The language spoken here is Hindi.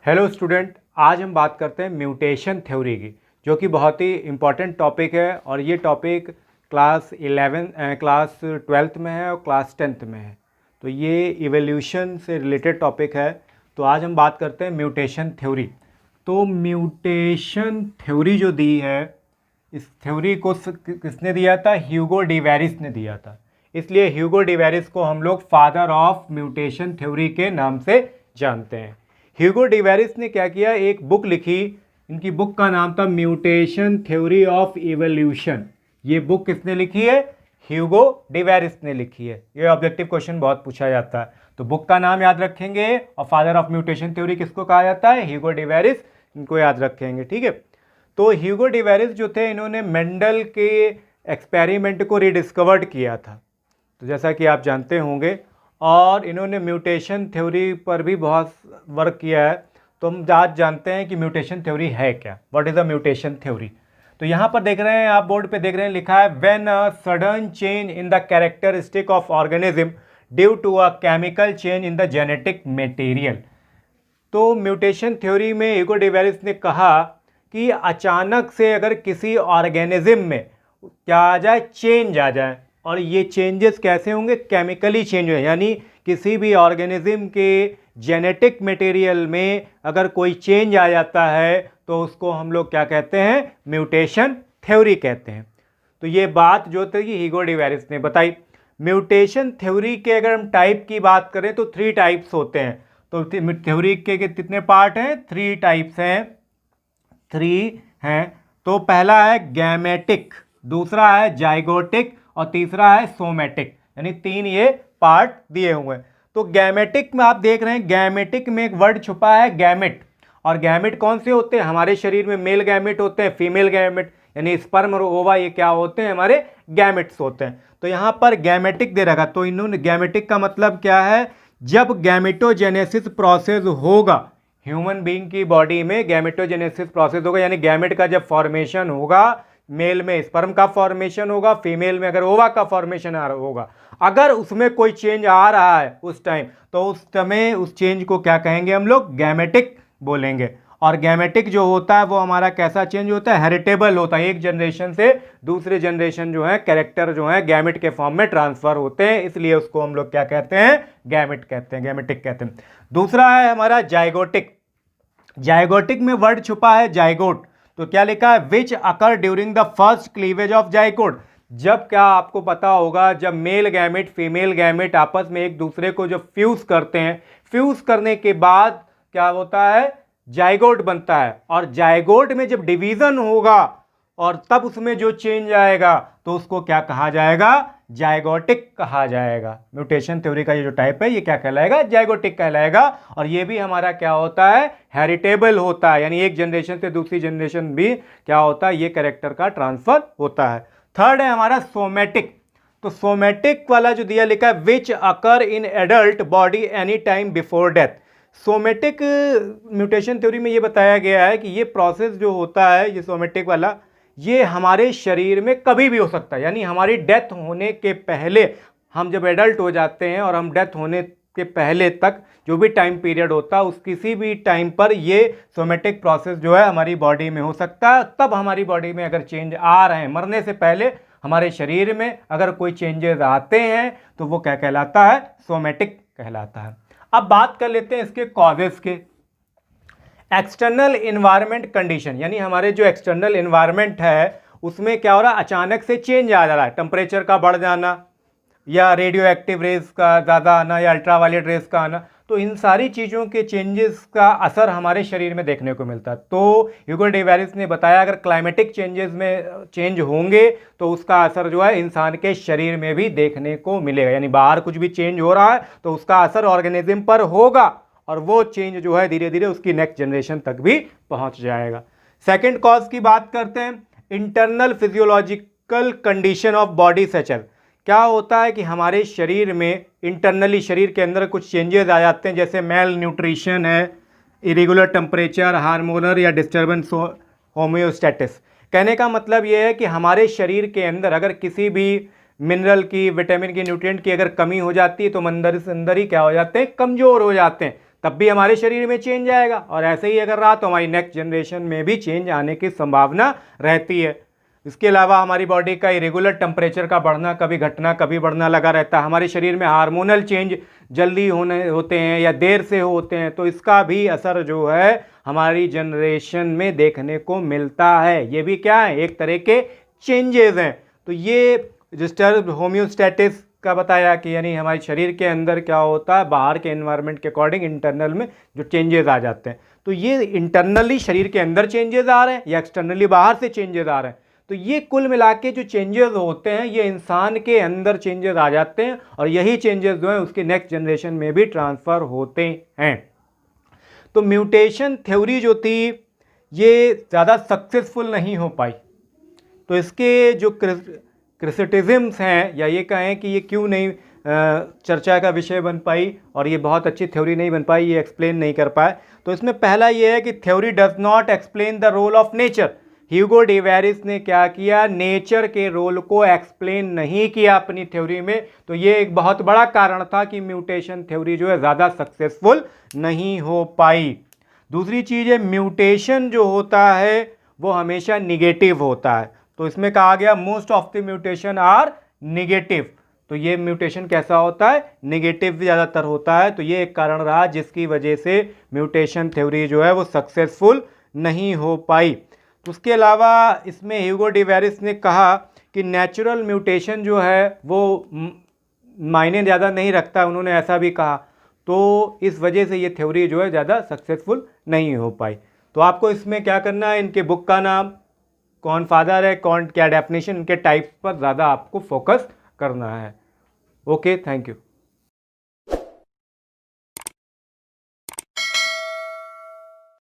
हेलो स्टूडेंट, आज हम बात करते हैं म्यूटेशन थ्योरी की, जो कि बहुत ही इम्पॉर्टेंट टॉपिक है। और ये टॉपिक क्लास 12th में है और क्लास 10th में है। तो ये इवोल्यूशन से रिलेटेड टॉपिक है। तो आज हम बात करते हैं म्यूटेशन थ्योरी। तो म्यूटेशन थ्योरी जो दी है, इस थ्योरी को किसने दिया था? ह्यूगो डिवेरिस ने दिया था। इसलिए ह्यूगो डिवेरिस को हम लोग फादर ऑफ म्यूटेशन थ्योरी के नाम से जानते हैं। ह्यूगो डिवेरिस ने क्या किया, एक बुक लिखी। इनकी बुक का नाम था म्यूटेशन थ्योरी ऑफ इवोल्यूशन। ये बुक किसने लिखी है? ह्यूगो डिवेरिस ने लिखी है। ये ऑब्जेक्टिव क्वेश्चन बहुत पूछा जाता है, तो बुक का नाम याद रखेंगे। और फादर ऑफ म्यूटेशन थ्योरी किसको कहा जाता है? ह्यूगो डिवेरिस। इनको याद रखेंगे, ठीक है। तो ह्यूगो डिवेरिस जो थे, इन्होंने मेंडल के एक्सपेरिमेंट को रिडिस्कवर्ड किया था, तो जैसा कि आप जानते होंगे। और इन्होंने म्यूटेशन थ्योरी पर भी बहुत वर्क किया है। तो हम आज जानते हैं कि म्यूटेशन थ्योरी है क्या, what is a mutation theory. तो यहाँ पर देख रहे हैं, आप बोर्ड पे देख रहे हैं, लिखा है when a sudden change in the characteristic of organism due to a chemical change in the genetic material. तो म्यूटेशन थ्योरी में ह्यूगो डिवेरिस ने कहा कि अचानक से अगर किसी ऑर्गेनिज्म में क्या आ जाए, चेंज आ जाए, और ये चेंजेस कैसे होंगे? केमिकली चेंज हो, यानी किसी भी ऑर्गेनिज्म के जेनेटिक मटेरियल में अगर कोई चेंज आ जाता है तो उसको हम लोग क्या कहते हैं? म्यूटेशन थ्योरी कहते हैं। तो ये बात जो थी ह्यूगो डिवेरिस ने बताई। म्यूटेशन थ्योरी के अगर हम टाइप की बात करें तो 3 टाइप्स होते हैं। तो थ्योरी के कितने पार्ट हैं? 3 टाइप्स हैं, 3 हैं। तो पहला है गैमेटिक, दूसरा है जाइगोटिक और तीसरा है सोमेटिक, यानी 3 ये पार्ट दिए हुए हैं। तो गैमेटिक में आप देख रहे हैं, गैमेटिक में एक वर्ड छुपा है, गैमेट। और गैमेट कौन से होते हैं? हमारे शरीर में मेल गैमेट होते हैं, फीमेल गैमेट, यानी स्पर्म और ओवा, ये क्या होते हैं? हमारे गैमेट्स होते हैं। तो यहाँ पर गैमेटिक दे रखा, तो इन्होंने गैमेटिक का मतलब क्या है? जब गैमेटोजेनेसिस प्रोसेस होगा ह्यूमन बीइंग की बॉडी में, गैमेटोजेनेसिस प्रोसेस होगा, यानी गैमेट का जब फॉर्मेशन होगा, मेल में स्पर्म का फॉर्मेशन होगा, फीमेल में अगर ओवा का फॉर्मेशन होगा, अगर उसमें कोई चेंज आ रहा है उस टाइम, तो उस समय उस चेंज को क्या कहेंगे हम लोग? गैमेटिक बोलेंगे। और गैमेटिक जो होता है वो हमारा कैसा चेंज होता है? हेरिटेबल होता है। एक जनरेशन से दूसरे जनरेशन जो है कैरेक्टर जो है गैमेट के फॉर्म में ट्रांसफर होते हैं, इसलिए उसको हम लोग क्या कहते हैं? गैमेट कहते हैं, गैमेटिक कहते हैं। दूसरा है हमारा जाइगोटिक। जाइगोटिक में वर्ड छुपा है जाइगोट। तो क्या लिखा है? Which occur during the first cleavage of zygote. जब, क्या आपको पता होगा, जब मेल गैमेट फीमेल गैमेट आपस में एक दूसरे को जब फ्यूज करते हैं, फ्यूज करने के बाद क्या होता है? जाइगोट बनता है। और जाइगोट में जब डिवीजन होगा और तब उसमें जो चेंज आएगा तो उसको क्या कहा जाएगा? जाइगोटिक कहा जाएगा। म्यूटेशन थ्योरी का ये जो टाइप है, ये क्या कहलाएगा? जाइगोटिक कहलाएगा। और ये भी हमारा क्या होता है? हेरिटेबल होता है, यानी एक जनरेशन से दूसरी जनरेशन भी क्या होता है? ये कैरेक्टर का ट्रांसफर होता है। थर्ड है हमारा सोमेटिक। तो सोमेटिक वाला जो दिया लिखा है, which occur in adult body any time before death. Somatic mutation theory में ये बताया गया है कि ये प्रोसेस जो होता है, ये सोमेटिक वाला, ये हमारे शरीर में कभी भी हो सकता है, यानी हमारी डेथ होने के पहले, हम जब एडल्ट हो जाते हैं और हम डेथ होने के पहले तक जो भी टाइम पीरियड होता है, उस किसी भी टाइम पर ये सोमेटिक प्रोसेस जो है हमारी बॉडी में हो सकता है। तब हमारी बॉडी में अगर चेंज आ रहे हैं, मरने से पहले हमारे शरीर में अगर कोई चेंजेस आते हैं तो वो क्या कहलाता है? सोमेटिक कहलाता है। अब बात कर लेते हैं इसके कॉजेस के। एक्सटर्नल इन्वायरमेंट कंडीशन, यानी हमारे जो एक्सटर्नल इन्वायरमेंट है उसमें क्या हो रहा है? अचानक से चेंज आ जा रहा है, टेम्परेचर का बढ़ जाना, या रेडियो एक्टिव रेज का ज़्यादा आना, या अल्ट्रावायलेट रेज का आना। तो इन सारी चीज़ों के चेंजेस का असर हमारे शरीर में देखने को मिलता है। तो ह्यूगो डिवेरिस ने बताया अगर क्लाइमेटिक चेंजेस में चेंज होंगे तो उसका असर जो है इंसान के शरीर में भी देखने को मिलेगा, यानी बाहर कुछ भी चेंज हो रहा है तो उसका असर ऑर्गेनिज्म पर होगा, और वो चेंज जो है धीरे धीरे उसकी नेक्स्ट जनरेशन तक भी पहुंच जाएगा। सेकेंड कॉज की बात करते हैं, internal physiological condition of body Sachar. क्या होता है कि हमारे शरीर में इंटरनली, शरीर के अंदर कुछ चेंजेस आ जाते हैं, जैसे मेल न्यूट्रिशन है, इरेगुलर टेम्परेचर, हार्मोनल या डिस्टर्बेंस होम्योस्टेटिस। कहने का मतलब ये है कि हमारे शरीर के अंदर अगर किसी भी मिनरल की, विटामिन की, न्यूट्रिएंट की अगर कमी हो जाती है तो अंदर से अंदर ही क्या हो जाते हैं? कमज़ोर हो जाते हैं। तब भी हमारे शरीर में चेंज आएगा, और ऐसे ही अगर रहा तो हमारी नेक्स्ट जनरेशन में भी चेंज आने की संभावना रहती है। इसके अलावा हमारी बॉडी का इरेगुलर टेम्परेचर का बढ़ना, कभी घटना कभी बढ़ना लगा रहता है। हमारे शरीर में हार्मोनल चेंज जल्दी होते हैं या देर से होते हैं, तो इसका भी असर जो है हमारी जनरेशन में देखने को मिलता है। ये भी क्या है, एक तरह के चेंजेस हैं। तो ये डिस्टर्ब होम्योस्टेटिस का बताया कि यानी हमारे शरीर के अंदर क्या होता है, बाहर के एनवायरनमेंट के अकॉर्डिंग इंटरनल में जो चेंजेस आ जाते हैं। तो ये इंटरनली शरीर के अंदर चेंजेस आ रहे हैं या एक्सटर्नली बाहर से चेंजेस आ रहे हैं। तो ये कुल मिला के जो चेंजेस होते हैं ये इंसान के अंदर चेंजेस आ जाते हैं, और यही चेंजेस जो है उसके नेक्स्ट जनरेशन में भी ट्रांसफ़र होते हैं। तो म्यूटेशन थ्योरी जो थी ये ज़्यादा सक्सेसफुल नहीं हो पाई। तो इसके जो क्रिटिसिज्म्स हैं, या ये कहें कि ये क्यों नहीं चर्चा का विषय बन पाई और ये बहुत अच्छी थ्योरी नहीं बन पाई, ये एक्सप्लेन नहीं कर पाए। तो इसमें पहला ये है कि theory does not explain the role of nature. Hugo de Vries ने क्या किया, नेचर के रोल को एक्सप्लेन नहीं किया अपनी थ्योरी में। तो ये एक बहुत बड़ा कारण था कि म्यूटेशन थ्योरी जो है ज़्यादा सक्सेसफुल नहीं हो पाई। दूसरी चीज़ है, म्यूटेशन जो होता है वो हमेशा निगेटिव होता है। तो इसमें कहा गया most of the mutation are negative. तो ये म्यूटेशन कैसा होता है, निगेटिव ज़्यादातर होता है। तो ये एक कारण रहा जिसकी वजह से म्यूटेशन थ्योरी जो है वो सक्सेसफुल नहीं हो पाई। उसके अलावा इसमें ह्यूगो डेवेरिस ने कहा कि नेचुरल म्यूटेशन जो है वो मायने ज़्यादा नहीं रखता, उन्होंने ऐसा भी कहा। तो इस वजह से ये थ्योरी जो है ज़्यादा सक्सेसफुल नहीं हो पाई। तो आपको इसमें क्या करना है, इनके बुक का नाम, कौन फादर है, कौन क्या डेफिनेशन, इनके टाइप पर ज़्यादा आपको फोकस करना है। Okay, thank you.